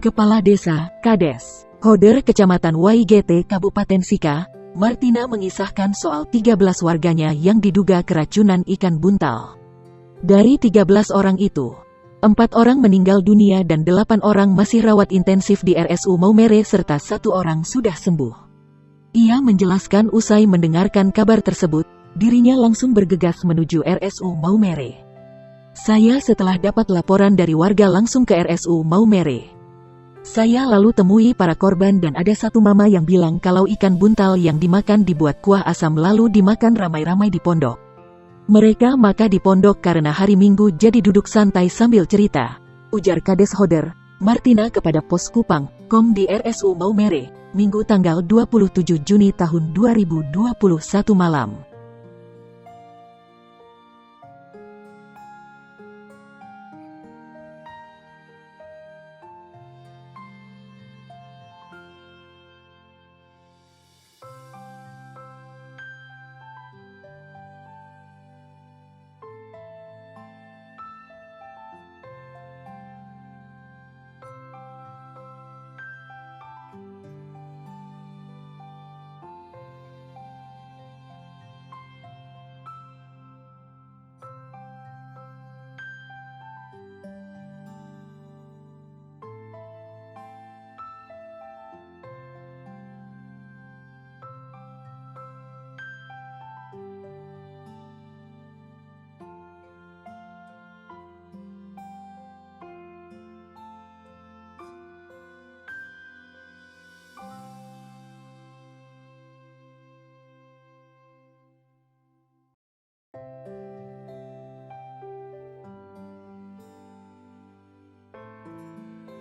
Kepala Desa, Kades, Hoder Kecamatan YGT Kabupaten Sika, Martina mengisahkan soal 13 warganya yang diduga keracunan ikan buntal. Dari 13 orang itu, 4 orang meninggal dunia dan 8 orang masih rawat intensif di RSU Maumere serta 1 orang sudah sembuh. Ia menjelaskan usai mendengarkan kabar tersebut, dirinya langsung bergegas menuju RSU Maumere. Saya setelah dapat laporan dari warga langsung ke RSU Maumere. Saya lalu temui para korban dan ada satu mama yang bilang kalau ikan buntal yang dimakan dibuat kuah asam lalu dimakan ramai-ramai di pondok. Mereka makan di pondok karena hari Minggu jadi duduk santai sambil cerita, ujar Kades Hoder, Martina kepada Pos Kupang, Kom di RSU Maumere, Minggu tanggal 27 Juni tahun 2021 malam.